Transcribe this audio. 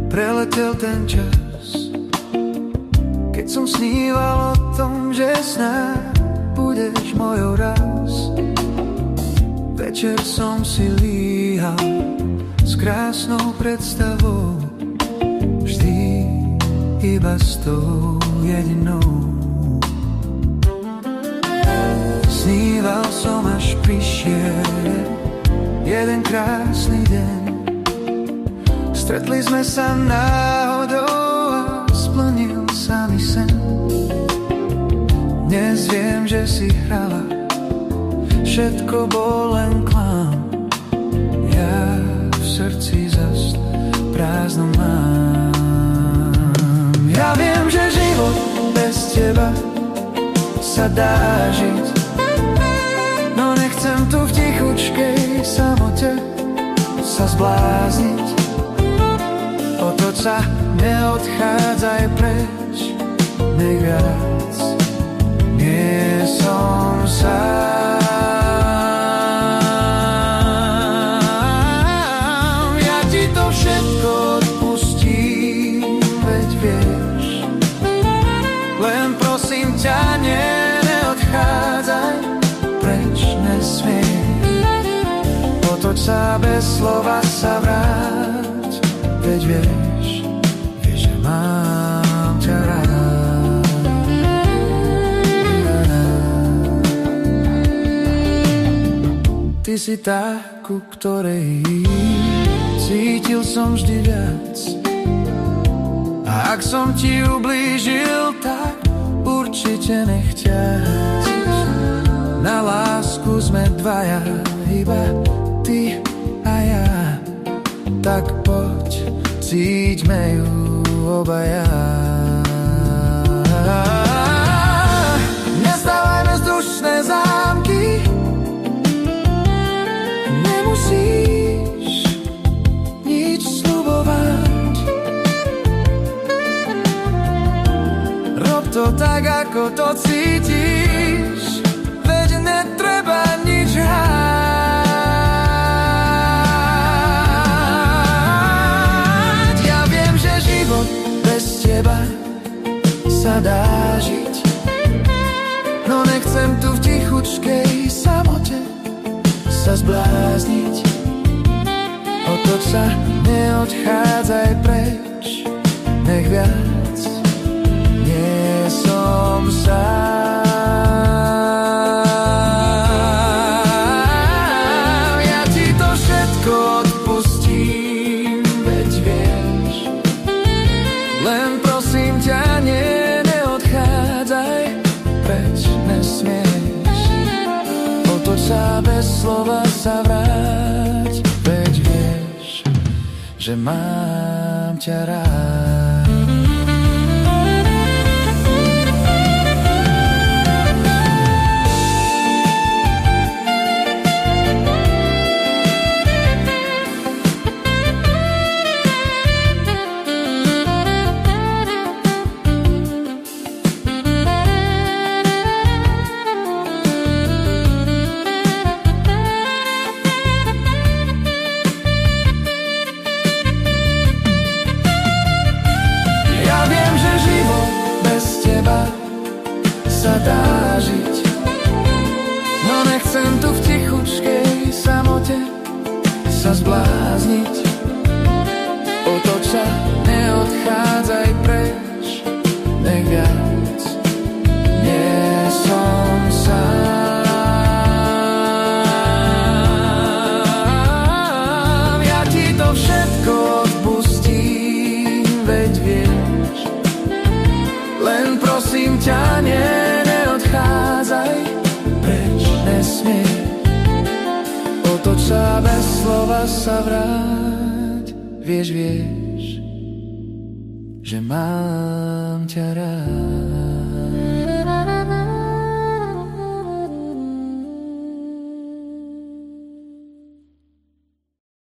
Preletel ten čas, keď som sníval o tom, že snáď budeš mojou raz. Večer som si líhal s krásnou predstavou, vždy iba s tou jedinou. Sníval som, až prišiel jeden krásny deň. Stretli sme sa náhodou a splnil sa mi sen. Dnes viem, že si hrala, všetko bol len klam. Ja v srdci zas prázdno mám. Ja viem, že život bez teba sa dá žiť, no nechcem tu v tichučkej samote sa zblázniť. Otoč sa, neodchádzaj preč, nech viac nie som sám. Ja ti to všetko odpustím, veď vieš, len prosím ťa, neodchádzaj preč, nesmieš. Otoč sa, bez slova sa vráť, veď vieš, že mám ťa rád. Ty si tá, ku ktorej cítil som vždy viac. A ak som ti ublížil, tak určite nechťať. Na lásku sme dvaja, iba ty a ja. Tak poď, cíťme ju obaja. Nestávajme vzdušné zámky, nemusíš nič sľubovať. Rob to tak, ako to cítiš, veď netreba nič háť. Bez teba sa dá žiť, no nechcem tu v tichučkej samote sa zblázniť. Otoč sa, neodchádzaj preč, nech viac nie som sám. Ja ti to všetko odpustím, veď vieš, len prosím ťa, neodchádzaj preč, nesmieš. Otoč sa, bez slova sa vráť, veď vieš, že mám ťa rád. Sa dá žiť, no nechcem tu v tichučkej samote sa zblázniť. Otoč sa, neodchádzaj preč, nech viac nie som sám. Ja ti to všetko odpustím, veď vieš, len prosím ťa, neodchádzaj preč, nesmieš. Otoč sa, bez slova sa vráť, vieš, že mám ťa rád.